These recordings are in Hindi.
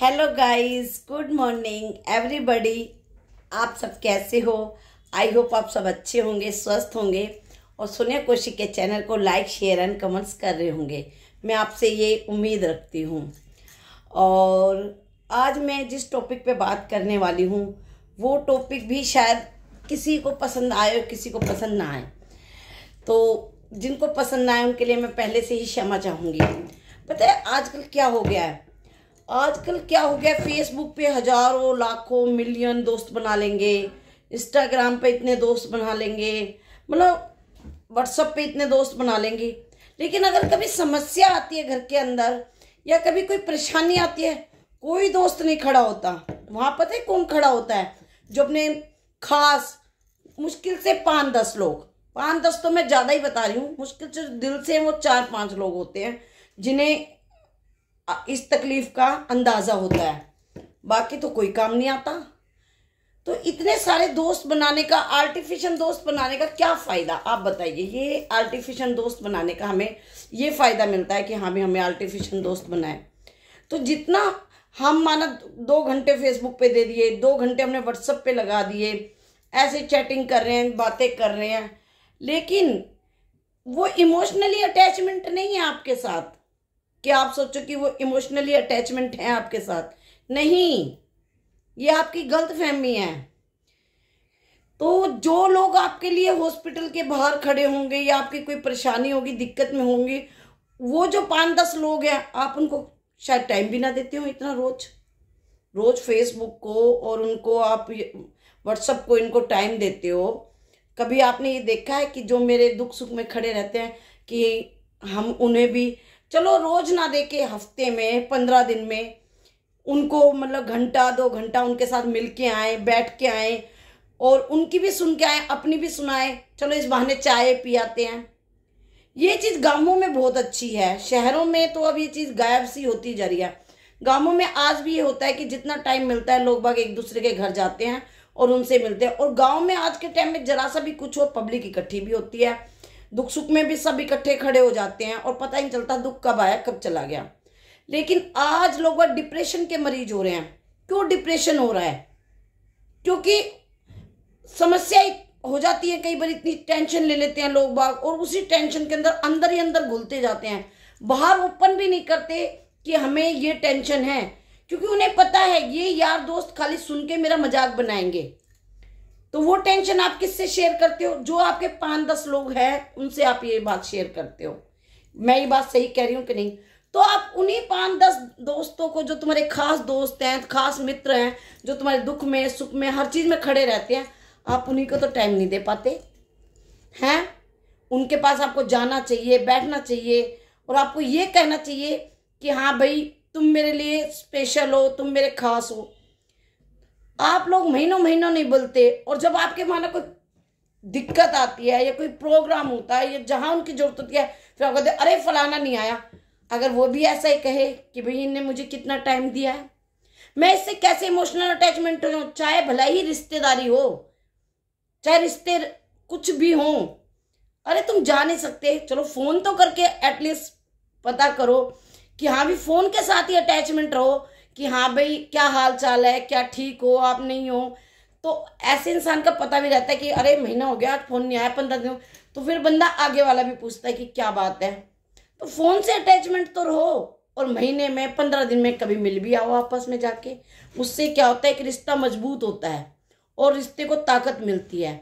Hello guys, good morning everybody. आप सब कैसे हो? आई होप आप सब अच्छे होंगे, स्वस्थ होंगे और सोनिया कौशिक के चैनल को लाइक, शेयर एंड कमेंट्स कर रहे होंगे। मैं आपसे ये उम्मीद रखती हूँ। और आज मैं जिस टॉपिक पे बात करने वाली हूँ वो टॉपिक भी शायद किसी को पसंद आए और किसी को पसंद ना आए। तो जिनको पसंद ना आए उनके लिए मैं पहले से ही क्षमा चाहूँगी। पता है आजकल क्या हो गया है? फेसबुक पे हजारों लाखों मिलियन दोस्त बना लेंगे, इंस्टाग्राम पे इतने दोस्त बना लेंगे, मतलब व्हाट्सएप पे इतने दोस्त बना लेंगे। लेकिन अगर कभी समस्या आती है घर के अंदर या कभी कोई परेशानी आती है, कोई दोस्त नहीं खड़ा होता। वहां पता है कौन खड़ा होता है? जो अपने खास, मुश्किल से 5-10 लोग, 5-10 तो मैं ज्यादा ही बता रही हूँ, मुश्किल से दिल से वो 4-5 लोग होते हैं जिन्हें इस तकलीफ का अंदाजा होता है। बाकी तो कोई काम नहीं आता। तो इतने सारे दोस्त बनाने का, आर्टिफिशियल दोस्त बनाने का क्या फायदा? आप बताइए। ये आर्टिफिशियल दोस्त बनाने का हमें ये फायदा मिलता है कि हाँ भी हमें आर्टिफिशियल दोस्त बनाए। तो जितना हम माना 2 घंटे फेसबुक पे दे दिए, 2 घंटे हमने व्हाट्सएप पे लगा दिए, ऐसे चैटिंग कर रहे हैं, बातें कर रहे हैं, लेकिन वो इमोशनली अटैचमेंट नहीं है आपके साथ। क्या आप सोचो कि वो इमोशनली अटैचमेंट है आपके साथ? नहीं, ये आपकी गलत फहमी है। तो जो लोग आपके लिए हॉस्पिटल के बाहर खड़े होंगे या आपकी कोई परेशानी होगी, दिक्कत में होंगे, वो जो 5-10 लोग हैं, आप उनको शायद टाइम भी ना देते हो इतना रोज फेसबुक को, और उनको आप व्हाट्सएप को इनको टाइम देते हो। कभी आपने ये देखा है कि जो मेरे दुख सुख में खड़े रहते हैं कि हम उन्हें भी, चलो रोज ना देके हफ्ते में, 15 दिन में उनको, मतलब घंटा 2 घंटा उनके साथ मिल के आए, बैठ के आए और उनकी भी सुन के आए, अपनी भी सुनाए। चलो इस बहाने चाय पियाते हैं। ये चीज गांवों में बहुत अच्छी है। शहरों में तो अब ये चीज गायब सी होती जा रही है। गांवों में आज भी ये होता है कि जितना टाइम मिलता है लोग बाग एक दूसरे के घर जाते हैं और उनसे मिलते हैं। और गाँव में आज के टाइम में जरा सा भी कुछ हो, पब्लिक इकट्ठी भी होती है, दुख सुख में भी सब इकट्ठे खड़े हो जाते हैं और पता ही नहीं चलता दुख कब आया कब चला गया। लेकिन आज लोग डिप्रेशन के मरीज हो रहे हैं। क्यों डिप्रेशन हो रहा है? क्योंकि समस्या हो जाती है, कई बार इतनी टेंशन ले लेते हैं लोग बाग और उसी टेंशन के अंदर अंदर ही अंदर घुलते जाते हैं। बाहर ओपन भी नहीं करते कि हमें ये टेंशन है, क्योंकि उन्हें पता है ये यार दोस्त खाली सुन के मेरा मजाक बनाएंगे। तो वो टेंशन आप किससे शेयर करते हो? जो आपके 5-10 लोग हैं उनसे आप ये बात शेयर करते हो। मैं ये बात सही कह रही हूँ कि नहीं? तो आप उन्हीं 5-10 दोस्तों को, जो तुम्हारे खास दोस्त हैं, खास मित्र हैं, जो तुम्हारे दुख में, सुख में, हर चीज में खड़े रहते हैं, आप उन्हीं को तो टाइम नहीं दे पाते हैं। उनके पास आपको जाना चाहिए, बैठना चाहिए और आपको ये कहना चाहिए कि हाँ भाई तुम मेरे लिए स्पेशल हो, तुम मेरे खास हो। आप लोग महीनों महीनों नहीं बोलते, और जब आपके माना कोई दिक्कत आती है या कोई प्रोग्राम होता है या जहां उनकी जरूरत होती है, फिर आप कहते अरे फलाना नहीं आया। अगर वो भी ऐसा ही कहे कि भाई इन्हें मुझे कितना टाइम दिया है, मैं इससे कैसे इमोशनल अटैचमेंट हो जाऊं? चाहे भला ही रिश्तेदारी हो, चाहे रिश्ते कुछ भी हो, अरे तुम जा नहीं सकते? चलो फोन तो करके एटलीस्ट पता करो कि हाँ भी फोन के साथ ही अटैचमेंट रहो कि हाँ भाई क्या हाल चाल है, क्या ठीक हो, आप नहीं हो। तो ऐसे इंसान का पता भी रहता है कि अरे महीना हो गया फोन नहीं आया, 15 दिन, तो फिर बंदा आगे वाला भी पूछता है कि क्या बात है। तो फोन से अटैचमेंट तो रहो, और महीने में 15 दिन में कभी मिल भी आओ आपस में जाके। उससे क्या होता है कि रिश्ता मजबूत होता है और रिश्ते को ताकत मिलती है।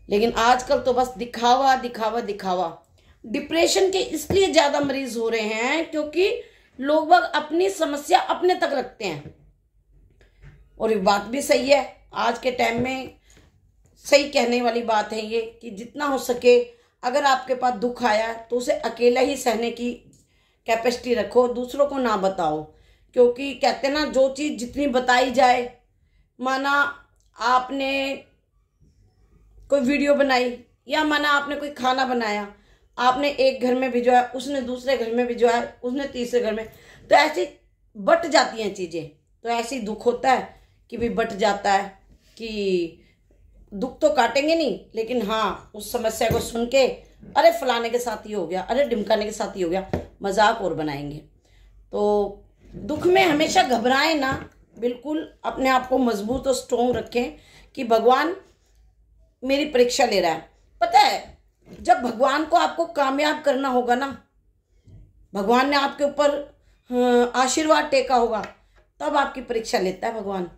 लेकिन आजकल तो बस दिखावा दिखावा दिखावा। डिप्रेशन के इसलिए ज्यादा मरीज हो रहे हैं क्योंकि लोग बाग अपनी समस्या अपने तक रखते हैं। और ये बात भी सही है, आज के टाइम में सही कहने वाली बात है ये कि जितना हो सके अगर आपके पास दुख आया तो उसे अकेला ही सहने की कैपेसिटी रखो, दूसरों को ना बताओ। क्योंकि कहते हैं ना, जो चीज जितनी बताई जाए, माना आपने कोई वीडियो बनाई या माना आपने कोई खाना बनाया, आपने एक घर में भिजवाया, उसने दूसरे घर में भिजवाया, उसने तीसरे घर में, तो ऐसे बट जाती हैं चीजें। तो ऐसे ही दुख होता है कि भी बट जाता है कि दुख तो काटेंगे नहीं, लेकिन हाँ उस समस्या को सुन के अरे फलाने के साथ ही हो गया, अरे ढिमकाने के साथ ही हो गया, मजाक और बनाएंगे। तो दुख में हमेशा घबराएं ना, बिल्कुल अपने आप को मजबूत और स्ट्रोंग रखें कि भगवान मेरी परीक्षा ले रहा है। पता है, जब भगवान को आपको कामयाब करना होगा ना, भगवान ने आपके ऊपर आशीर्वाद टेका होगा, तब आपकी परीक्षा लेता है भगवान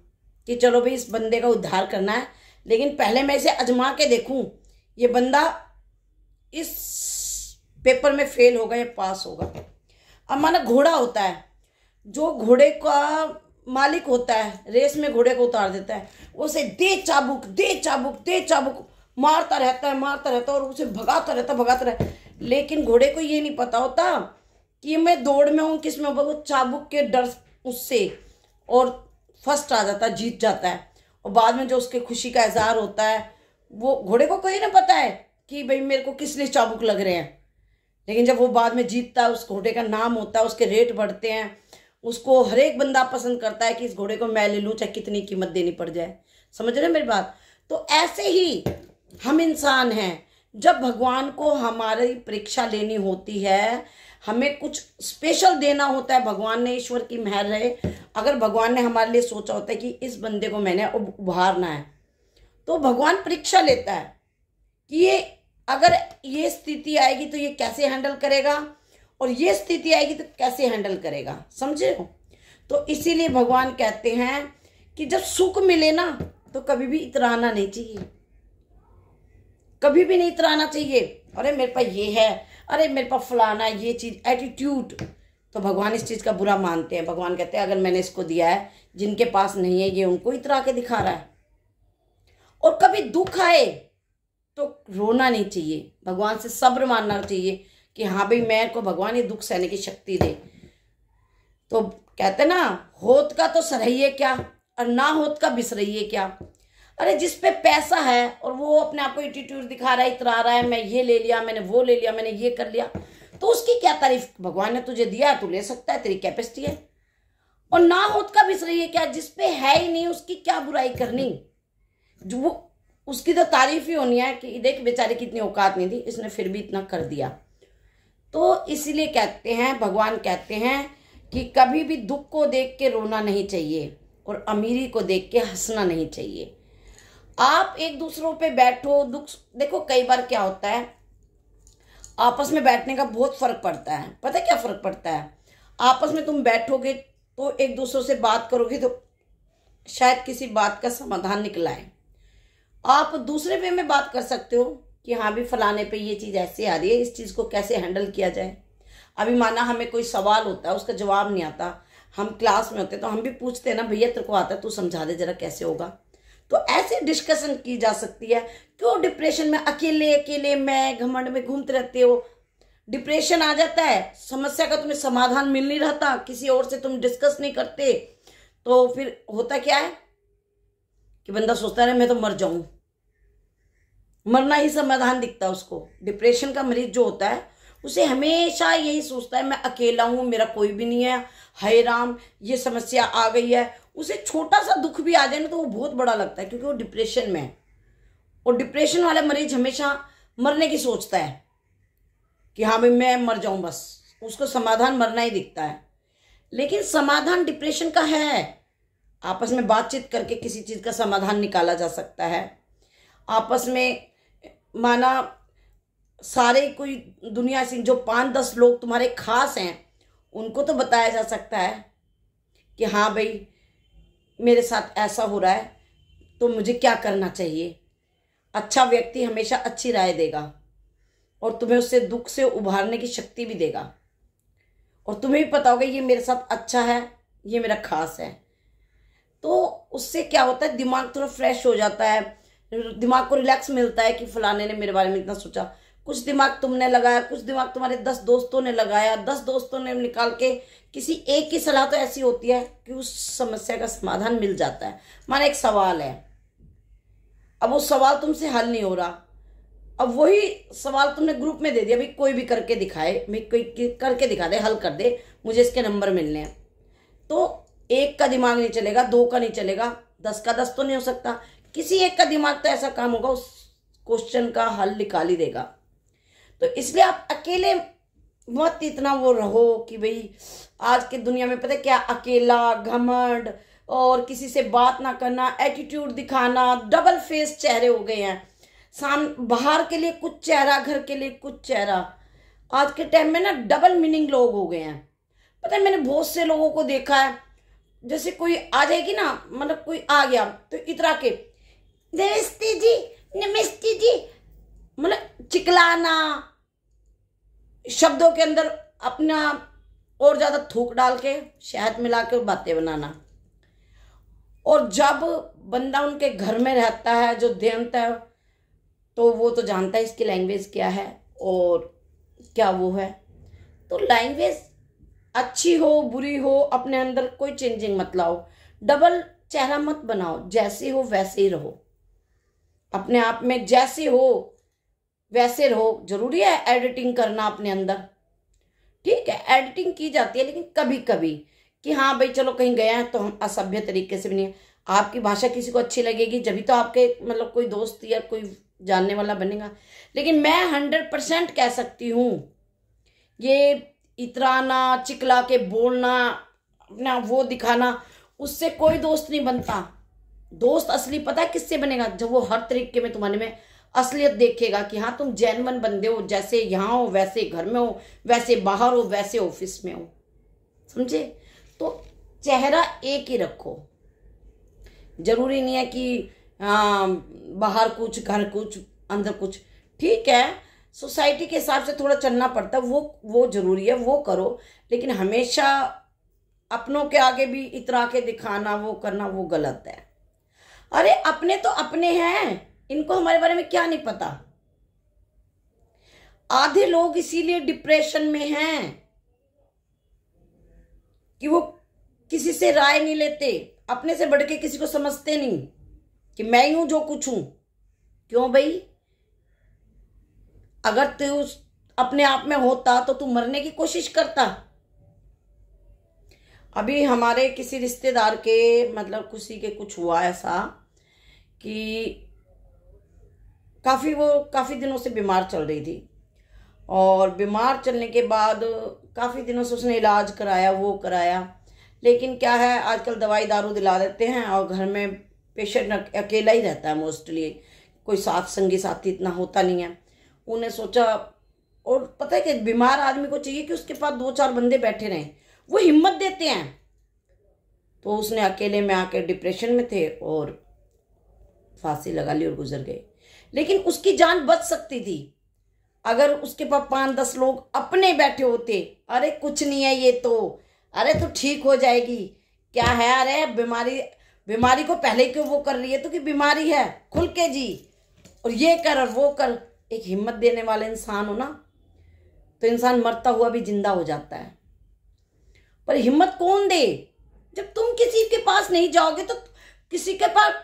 कि चलो भाई इस बंदे का उद्धार करना है, लेकिन पहले मैं इसे आजमा के देखूं ये बंदा इस पेपर में फेल होगा या पास होगा। अब माना घोड़ा होता है, जो घोड़े का मालिक होता है रेस में घोड़े को उतार देता है, उसे दे चाबुक दे चाबुक दे चाबुक मारता रहता है और उसे भगाता रहता है। लेकिन घोड़े को ये नहीं पता होता कि मैं दौड़ में हूँ, किस में हूँ। वो चाबुक के डर उससे और फर्स्ट आ जाता है, जीत जाता है। और बाद में जो उसके खुशी का इजहार होता है, वो घोड़े को कोई नहीं पता है कि भाई मेरे को किस लिए चाबुक लग रहे हैं। लेकिन जब वो बाद में जीतता है, उस घोड़े का नाम होता है, उसके रेट बढ़ते हैं, उसको हर एक बंदा पसंद करता है कि इस घोड़े को मैं ले लूँ चाहे कितनी कीमत देनी पड़ जाए। समझ रहे मेरी बात? तो ऐसे ही हम इंसान हैं, जब भगवान को हमारी परीक्षा लेनी होती है, हमें कुछ स्पेशल देना होता है, भगवान ने, ईश्वर की मेहर रहे, अगर भगवान ने हमारे लिए सोचा होता है कि इस बंदे को मैंने उभारना है, तो भगवान परीक्षा लेता है कि ये अगर ये स्थिति आएगी तो ये कैसे हैंडल करेगा, और ये स्थिति आएगी तो कैसे हैंडल करेगा। समझे हो? तो इसीलिए भगवान कहते हैं कि जब सुख मिले ना तो कभी भी इतराना नहीं चाहिए, कभी भी नहीं इतराना चाहिए। अरे मेरे पास ये है, अरे मेरे पास फलाना ये चीज, एटीट्यूड। तो भगवान इस चीज का बुरा मानते हैं। भगवान कहते हैं अगर मैंने इसको दिया है, जिनके पास नहीं है ये उनको इतरा के दिखा रहा है। और कभी दुख आए तो रोना नहीं चाहिए, भगवान से सब्र मानना चाहिए कि हाँ भाई मेरे को भगवान ये दुख सहने की शक्ति दे। तो कहते ना, होत का तो सरहिए क्या और ना होत का बिसरइए क्या। अरे जिस पे पैसा है और वो अपने आप को एटीट्यूड दिखा रहा है, इतरा रहा है, मैं ये ले लिया, मैंने वो ले लिया, मैंने ये कर लिया, तो उसकी क्या तारीफ। भगवान ने तुझे दिया है, तू ले सकता है, तेरी कैपेसिटी है। और ना होत का बिसरइए क्या, जिस पे है ही नहीं उसकी क्या बुराई करनी, जो वो उसकी तो तारीफ ही होनी है कि देख बेचारे की इतनी औकात नहीं थी, इसने फिर भी इतना कर दिया। तो इसीलिए कहते हैं, भगवान कहते हैं कि कभी भी दुख को देख के रोना नहीं चाहिए और अमीरी को देख के हंसना नहीं चाहिए। आप एक दूसरों पे बैठो, दुख देखो, कई बार क्या होता है, आपस में बैठने का बहुत फर्क पड़ता है। पता है क्या फर्क पड़ता है? आपस में तुम बैठोगे तो एक दूसरों से बात करोगे तो शायद किसी बात का समाधान निकला है। आप दूसरे वे में बात कर सकते हो कि हाँ भी फलाने पे ये चीज़ ऐसे आ रही है, इस चीज़ को कैसे हैंडल किया जाए। अभी माना हमें कोई सवाल होता है, उसका जवाब नहीं आता, हम क्लास में होते तो हम भी पूछते हैं ना, भैया तेरे को आता है, तू समझा दे जरा कैसे होगा। तो ऐसे डिस्कशन की जा सकती है। क्यों डिप्रेशन में अकेले अकेले मैं घमंड में घूमते रहते हो? डिप्रेशन आ जाता है, समस्या का तुम्हें समाधान मिल नहीं रहता, किसी और से तुम डिस्कस नहीं करते, तो फिर होता क्या है कि बंदा सोचता है मैं तो मर जाऊं, मरना ही समाधान दिखता है उसको। डिप्रेशन का मरीज जो होता है उसे हमेशा यही सोचता है मैं अकेला हूं, मेरा कोई भी नहीं है, हाय राम ये समस्या आ गई है। उसे छोटा सा दुख भी आ जाए ना तो वो बहुत बड़ा लगता है, क्योंकि वो डिप्रेशन में है। और डिप्रेशन वाला मरीज हमेशा मरने की सोचता है कि हाँ भाई मैं मर जाऊं बस, उसको समाधान मरना ही दिखता है। लेकिन समाधान डिप्रेशन का है, आपस में बातचीत करके किसी चीज का समाधान निकाला जा सकता है। आपस में माना सारे कोई दुनिया से जो 5-10 लोग तुम्हारे खास हैं उनको तो बताया जा सकता है कि हाँ भाई मेरे साथ ऐसा हो रहा है तो मुझे क्या करना चाहिए। अच्छा व्यक्ति हमेशा अच्छी राय देगा और तुम्हें उससे दुख से उभारने की शक्ति भी देगा, और तुम्हें भी पता होगा ये मेरे साथ अच्छा है, ये मेरा खास है। तो उससे क्या होता है, दिमाग थोड़ा फ्रेश हो जाता है, दिमाग को रिलैक्स मिलता है कि फलाने ने मेरे बारे में इतना सोचा। कुछ दिमाग तुमने लगाया, कुछ दिमाग तुम्हारे 10 दोस्तों ने लगाया, 10 दोस्तों ने निकाल के किसी एक की सलाह तो ऐसी होती है कि उस समस्या का समाधान मिल जाता है। माना एक सवाल है, अब वो सवाल तुमसे हल नहीं हो रहा, अब वही सवाल तुमने ग्रुप में दे दिया, भाई कोई भी करके दिखाए, भाई कोई करके दिखा दे, हल कर दे, मुझे इसके नंबर मिलने हैं। तो एक का दिमाग नहीं चलेगा, 2 का नहीं चलेगा, 10 का 10 तो नहीं हो सकता, किसी एक का दिमाग तो ऐसा काम होगा उस क्वेश्चन का हल निकाल ही देगा। तो इसलिए आप अकेले मत इतना वो रहो कि भाई आज की दुनिया में पता है क्या, अकेला, घमंड और किसी से बात ना करना, एटीट्यूड दिखाना, डबल फेस चेहरे हो गए हैं। बाहर के लिए कुछ चेहरा, घर के लिए कुछ चेहरा। आज के टाइम में ना डबल मीनिंग लोग हो गए हैं। पता है मैंने बहुत से लोगों को देखा है, जैसे कोई आ जाएगी ना, मतलब कोई आ गया तो इतरा के नमस्ते जी, नमस्ते जी, मतलब चिकलाना, शब्दों के अंदर अपना और ज्यादा थूक डाल के शहद मिला के बातें बनाना। और जब बंदा उनके घर में रहता है, जो देवत है, तो वो तो जानता है इसकी लैंग्वेज क्या है और क्या वो है। तो लैंग्वेज अच्छी हो बुरी हो, अपने अंदर कोई चेंजिंग मत लाओ, डबल चेहरा मत बनाओ, जैसे हो वैसे ही रहो, अपने आप में जैसे हो वैसे रहो। जरूरी है एडिटिंग करना अपने अंदर, ठीक है, एडिटिंग की जाती है, लेकिन कभी कभी कि हाँ भाई चलो कहीं गए हैं तो हम असभ्य तरीके से भी नहीं। आपकी भाषा किसी को अच्छी लगेगी जब तो आपके मतलब कोई दोस्त या कोई जानने वाला बनेगा। लेकिन मैं 100% कह सकती हूँ, ये इतराना, चिकला के बोलना, अपना वो दिखाना, उससे कोई दोस्त नहीं बनता। दोस्त असली पता है किससे बनेगा, जब वो हर तरीके में तुम्हारे में असलियत देखेगा कि हाँ तुम जेन्युइन बंदे हो, जैसे यहाँ हो वैसे घर में हो, वैसे बाहर हो, वैसे ऑफिस में हो, समझे। तो चेहरा एक ही रखो, जरूरी नहीं है कि बाहर कुछ, घर कुछ, अंदर कुछ, ठीक है, सोसाइटी के हिसाब से थोड़ा चलना पड़ता है, वो जरूरी है, वो करो। लेकिन हमेशा अपनों के आगे भी इतरा के दिखाना, वो करना, वो गलत है। अरे अपने तो अपने हैं, इनको हमारे बारे में क्या नहीं पता। आधे लोग इसीलिए डिप्रेशन में हैं कि वो किसी से राय नहीं लेते, अपने से बढ़ के किसी को समझते नहीं कि मैं ही हूं जो कुछ हूं। क्यों भाई, अगर तू अपने आप में होता तो तू मरने की कोशिश करता। अभी हमारे किसी रिश्तेदार के मतलब किसी के कुछ हुआ ऐसा कि काफी दिनों से बीमार चल रही थी, और बीमार चलने के बाद काफी दिनों से उसने इलाज कराया, वो कराया, लेकिन क्या है आजकल दवाई दारू दिला देते हैं और घर में पेशेंट अकेला ही रहता है मोस्टली, कोई संगी साथी इतना होता नहीं है। उन्हें सोचा, और पता है कि बीमार आदमी को चाहिए कि उसके पास 2-4 बंदे बैठे रहें, वो हिम्मत देते हैं। तो उसने अकेले में आके डिप्रेशन में थे और फांसी लगा ली और गुजर गए। लेकिन उसकी जान बच सकती थी अगर उसके पास 5-10 लोग अपने बैठे होते। अरे कुछ नहीं है ये तो, अरे तो ठीक हो जाएगी, क्या है, अरे बीमारी को पहले क्यों वो कर रही है, तो कि बीमारी है, खुल के जी, और ये कर और वो कर। एक हिम्मत देने वाला इंसान हो ना, तो इंसान मरता हुआ भी जिंदा हो जाता है। पर हिम्मत कौन दे, जब तुम किसी के पास नहीं जाओगे तो किसी के पास,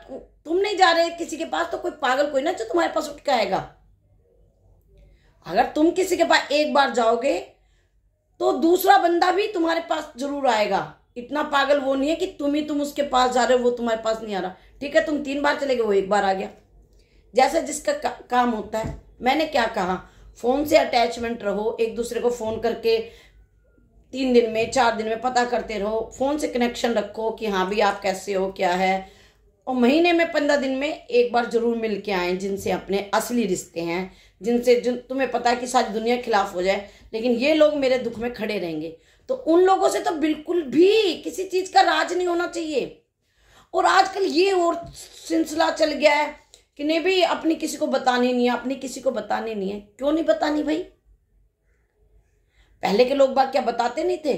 तुम नहीं जा रहे किसी के पास, तो कोई पागल कोई ना जो तुम्हारे पास उठ के आएगा। अगर तुम किसी के पास एक बार जाओगे तो दूसरा बंदा भी तुम्हारे पास जरूर आएगा। इतना पागल वो नहीं है कि तुम उसके पास जा रहे हो, वो तुम्हारे पास नहीं आ रहा। ठीक है, तुम 3 बार चले गए, वो 1 बार आ गया। जैसा जिसका काम होता है। मैंने क्या कहा, फोन से अटैचमेंट रहो, एक दूसरे को फोन करके 3 दिन में 4 दिन में पता करते रहो, फोन से कनेक्शन रखो कि हाँ भी आप कैसे हो, क्या है, और महीने में 15 दिन में एक बार जरूर मिल के आए, जिनसे अपने असली रिश्ते हैं, जिनसे तुम्हें पता है कि सारी दुनिया खिलाफ हो जाए लेकिन ये लोग मेरे दुख में खड़े रहेंगे, तो उन लोगों से तो बिल्कुल भी किसी चीज का राज नहीं होना चाहिए। और आजकल ये और सिलसिला चल गया है कि नहीं भाई अपनी किसी को बतानी नहीं है, अपनी किसी को बतानी नहीं है। क्यों नहीं बतानी भाई, पहले के लोग बात क्या बताते नहीं थे?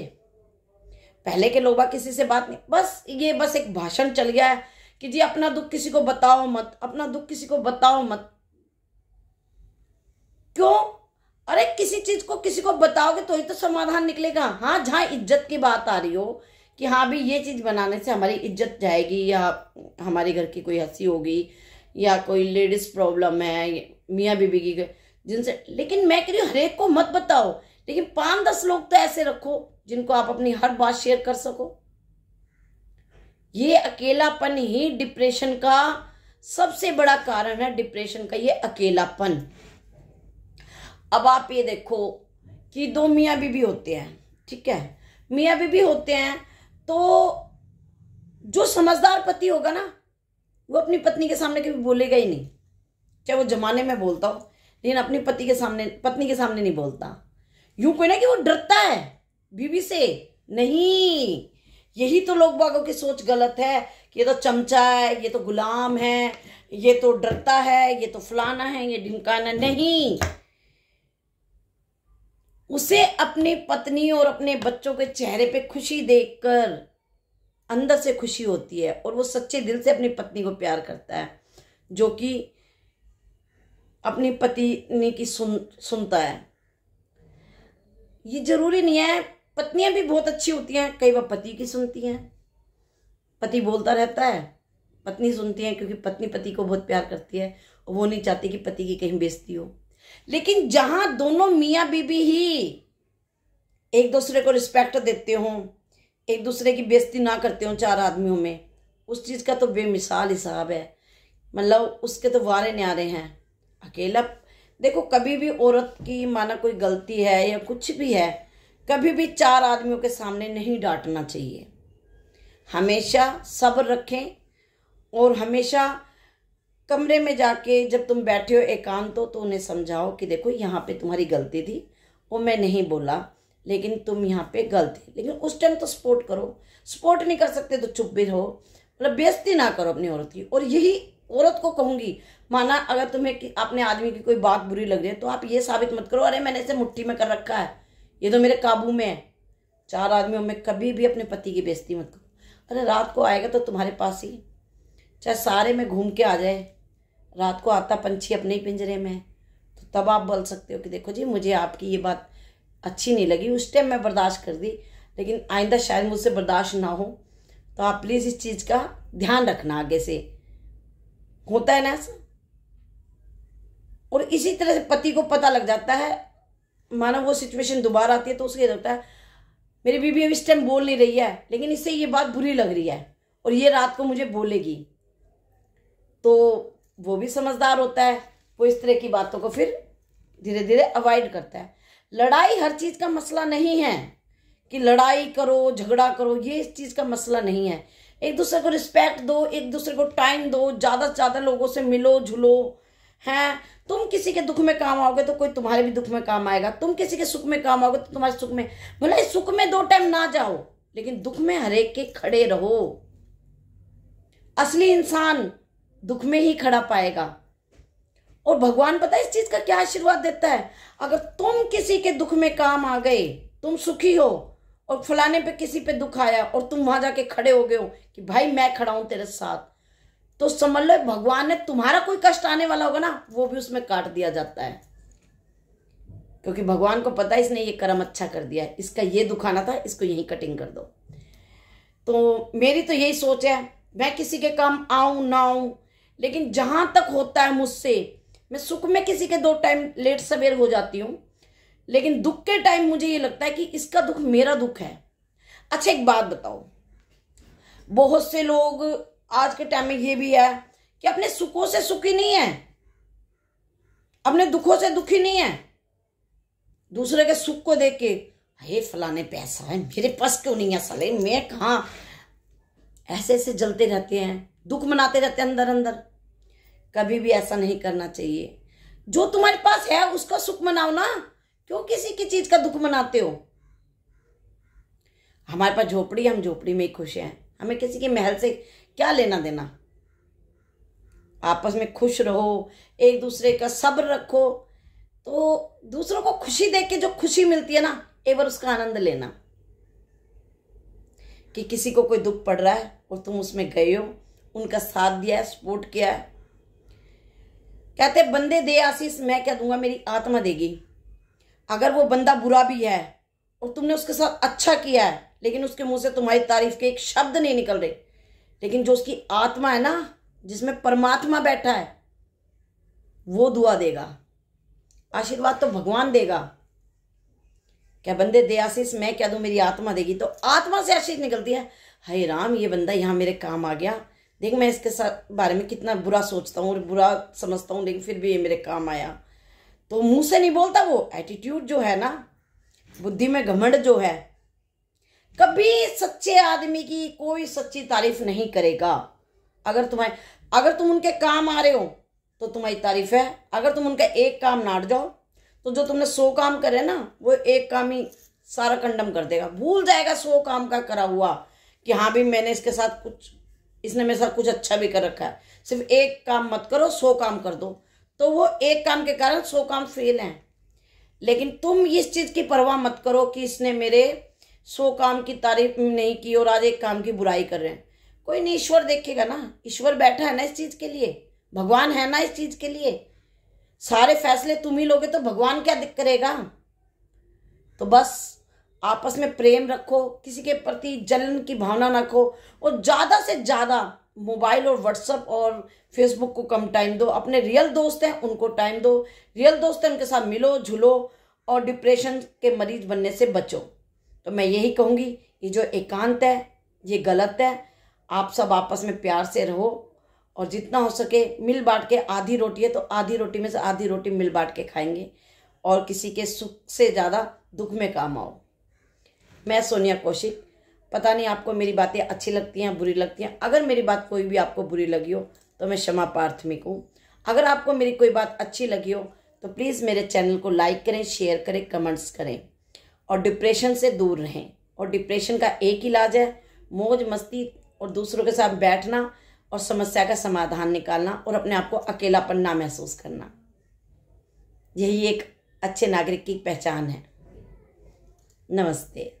पहले के लोग बात किसी से बात नहीं, बस एक भाषण चल गया है कि जी अपना दुख किसी को बताओ मत, अपना दुख किसी को बताओ मत। क्यों? अरे किसी चीज को किसी को बताओगे तो ही तो समाधान निकलेगा। हाँ, जहां इज्जत की बात आ रही हो कि हाँ भी ये चीज बनाने से हमारी इज्जत जाएगी, या हमारे घर की कोई हंसी होगी, या कोई लेडीज प्रॉब्लम है, मियाँ बीबी की जिनसे, लेकिन मैं कह रही हूँ हर एक को मत बताओ, लेकिन 5-10 लोग तो ऐसे रखो जिनको आप अपनी हर बात शेयर कर सको। ये अकेलापन ही डिप्रेशन का सबसे बड़ा कारण है, डिप्रेशन का ये अकेलापन। अब आप ये देखो कि दो मियाँ बीवी होते हैं, ठीक है, मियाँ बीवी होते हैं, तो जो समझदार पति होगा ना वो अपनी पत्नी के सामने कभी बोलेगा ही नहीं, चाहे वो जमाने में बोलता हो, लेकिन अपनी पत्नी के सामने नहीं बोलता। यूं कोई ना कि वो डरता है बीवी से, नहीं, यही तो लोग बागों की सोच गलत है कि ये तो चमचा है, ये तो गुलाम है, ये तो डरता है, ये तो फलाना है, ये ढिमकाना। नहीं, उसे अपनी पत्नी और अपने बच्चों के चेहरे पे खुशी देखकर अंदर से खुशी होती है, और वो सच्चे दिल से अपनी पत्नी को प्यार करता है, जो कि अपनी पत्नी की सुनता है। ये जरूरी नहीं है, पत्नियां भी बहुत अच्छी होती हैं, कई बार पति की सुनती हैं, पति बोलता रहता है, पत्नी सुनती है, क्योंकि पत्नी पति को बहुत प्यार करती है और वो नहीं चाहती कि पति की कहीं बेइज्जती हो। लेकिन जहां दोनों मियाँ बीवी ही एक दूसरे को रिस्पेक्ट देते हो, एक दूसरे की बेइज्जती ना करते हो चार आदमियों में, उस चीज का तो बेमिसाल हिसाब है, मतलब उसके तो वारे न्यारे हैं। अकेला देखो, कभी भी औरत की माना कोई गलती है या कुछ भी है, कभी भी चार आदमियों के सामने नहीं डांटना चाहिए। हमेशा सब्र रखें, और हमेशा कमरे में जाके जब तुम बैठे हो एकांत हो तो उन्हें समझाओ कि देखो यहाँ पे तुम्हारी गलती थी और मैं नहीं बोला, लेकिन तुम यहाँ पे गलत थी। लेकिन उस टाइम तो सपोर्ट करो, सपोर्ट नहीं कर सकते तो चुप भी रहो, मतलब बेइज्जती ना करो अपनी औरत की। और यही औरत को कहूंगी, माना अगर तुम्हें अपने आदमी की कोई बात बुरी लग रही है तो आप ये साबित मत करो अरे मैंने इसे मुट्ठी में कर रखा है, ये तो मेरे काबू में है। चार आदमियों में कभी भी अपने पति की बेइज्जती मत करो। अरे रात को आएगा तो तुम्हारे पास ही, चाहे सारे में घूम के आ जाए, रात को आता पंछी अपने ही पिंजरे में, तो तब आप बोल सकते हो कि देखो जी मुझे आपकी ये बात अच्छी नहीं लगी, उस टाइम मैं बर्दाश्त कर दी, लेकिन आइंदा शायद मुझसे बर्दाश्त ना हो, तो आप प्लीज़ इस चीज़ का ध्यान रखना आगे से। होता है ना ऐसा। और इसी तरह से पति को पता लग जाता है, मानो वो सिचुएशन दोबारा आती है तो उसे लगता है मेरी बीवी अब इस टाइम बोल नहीं रही है, लेकिन इससे ये बात बुरी लग रही है और ये रात को मुझे बोलेगी, तो वो भी समझदार होता है, वो इस तरह की बातों को फिर धीरे धीरे अवॉइड करता है। लड़ाई हर चीज़ का मसला नहीं है कि लड़ाई करो झगड़ा करो, ये इस चीज़ का मसला नहीं है। एक दूसरे को रिस्पेक्ट दो, एक दूसरे को टाइम दो, ज़्यादा से ज़्यादा लोगों से मिलो झुलो, हैं। तुम किसी के दुख में काम आओगे तो कोई तुम्हारे भी दुख में काम आएगा, तुम किसी के सुख में काम आओगे तो तुम्हारे सुख में, भले सुख में दो टाइम ना जाओ लेकिन दुख में हर एक के खड़े रहो। असली इंसान दुख में ही खड़ा पाएगा। और भगवान पता है इस चीज का क्या आशीर्वाद देता है, अगर तुम किसी के दुख में काम आ गए, तुम सुखी हो और फलाने पे किसी पे दुख आया और तुम वहां जाके खड़े हो गए हो कि भाई मैं खड़ा हूं तेरे साथ, तो समझ लो भगवान ने तुम्हारा कोई कष्ट आने वाला होगा ना वो भी उसमें काट दिया जाता है, क्योंकि भगवान को पता है इसने ये कर्म अच्छा कर दिया है, इसका ये दुख आना था, इसको यही कटिंग कर दो। तो मेरी तो यही सोच है, मैं किसी के काम आऊं ना आऊं, लेकिन जहां तक होता है मुझसे, मैं सुख में किसी के दो टाइम लेट सवेर हो जाती हूँ, लेकिन दुख के टाइम मुझे ये लगता है कि इसका दुख मेरा दुख है। अच्छा एक बात बताओ, बहुत से लोग आज के टाइम में ये भी है कि अपने सुखों से सुखी नहीं है, अपने दुखों से दुखी नहीं है, दूसरे के सुख को देख के हे फलाने पैसा है मेरे पास क्यों नहीं है, साले मैं कहाँ, ऐसे ऐसे जलते रहते हैं, दुख मनाते रहते हैं अंदर अंदर। कभी भी ऐसा नहीं करना चाहिए। जो तुम्हारे पास है उसका सुख मनाओ ना, क्यों किसी की चीज का दुख मनाते हो। हमारे पास झोपड़ी, हम झोपड़ी में ही खुश हैं, हमें किसी के महल से क्या लेना देना। आपस में खुश रहो, एक दूसरे का सब्र रखो, तो दूसरों को खुशी देख के जो खुशी मिलती है ना, एक बार उसका आनंद लेना। कि किसी को कोई दुख पड़ रहा है और तुम उसमें गए हो, उनका साथ दिया है, सपोर्ट किया है। कहते बंदे दे आशीष मैं क्या दूंगा, मेरी आत्मा देगी। अगर वो बंदा बुरा भी है और तुमने उसके साथ अच्छा किया है, लेकिन उसके मुंह से तुम्हारी तारीफ के एक शब्द नहीं निकल रहे, लेकिन जो उसकी आत्मा है ना, जिसमें परमात्मा बैठा है, वो दुआ देगा, आशीर्वाद तो भगवान देगा। क्या बंदे दे आशीष मैं क्या दूं, मेरी आत्मा देगी। तो आत्मा से आशीष निकलती है, हाय राम ये बंदा यहाँ मेरे काम आ गया, देख मैं इसके साथ बारे में कितना बुरा सोचता हूँ और बुरा समझता हूँ, लेकिन फिर भी ये मेरे काम आया। तो मुंह से नहीं बोलता, वो एटीट्यूड जो है ना, बुद्धि में घमंड जो है, कभी सच्चे आदमी की कोई सच्ची तारीफ नहीं करेगा। अगर तुम उनके काम आ रहे हो तो तुम्हारी तारीफ है। अगर तुम उनका एक काम नाट जाओ तो जो तुमने 100 काम करे ना, वो एक काम ही सारा कंडम कर देगा। भूल जाएगा 100 काम का करा हुआ कि हाँ भी मैंने इसने मेरे साथ कुछ अच्छा भी कर रखा है। सिर्फ एक काम मत करो, 100 काम कर दो, तो वो एक काम के कारण 100 काम फेल हैं। लेकिन तुम इस चीज की परवाह मत करो कि इसने मेरे 100 काम की तारीफ नहीं की और आज एक काम की बुराई कर रहे हैं। कोई नहीं, ईश्वर देखेगा ना। ईश्वर बैठा है ना इस चीज के लिए, भगवान है ना इस चीज के लिए। सारे फैसले तुम ही लोगे तो भगवान क्या करेगा। तो बस आपस में प्रेम रखो, किसी के प्रति जलन की भावना ना रखो, और ज्यादा से ज्यादा मोबाइल और व्हाट्सएप और फेसबुक को कम टाइम दो। अपने रियल दोस्त हैं उनको टाइम दो, रियल दोस्त हैं उनके साथ मिलो झूलो, और डिप्रेशन के मरीज बनने से बचो। तो मैं यही कहूँगी, ये जो एकांत है ये गलत है। आप सब आपस में प्यार से रहो, और जितना हो सके मिल बांट के, आधी रोटी है तो आधी रोटी में से आधी रोटी मिल बांट के खाएंगे, और किसी के सुख से ज़्यादा दुख में काम आओ। मैं सोनिया कौशिक, पता नहीं आपको मेरी बातें अच्छी लगती हैं बुरी लगती हैं। अगर मेरी बात कोई भी आपको बुरी लगी हो तो मैं क्षमा प्रार्थमिक हूँ। अगर आपको मेरी कोई बात अच्छी लगी हो तो प्लीज़ मेरे चैनल को लाइक करें, शेयर करें, कमेंट्स करें, और डिप्रेशन से दूर रहें। और डिप्रेशन का एक इलाज है मौज मस्ती और दूसरों के साथ बैठना और समस्या का समाधान निकालना, और अपने आप को अकेलापन ना महसूस करना। यही एक अच्छे नागरिक की पहचान है। नमस्ते,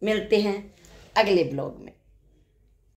मिलते हैं अगले ब्लॉग में।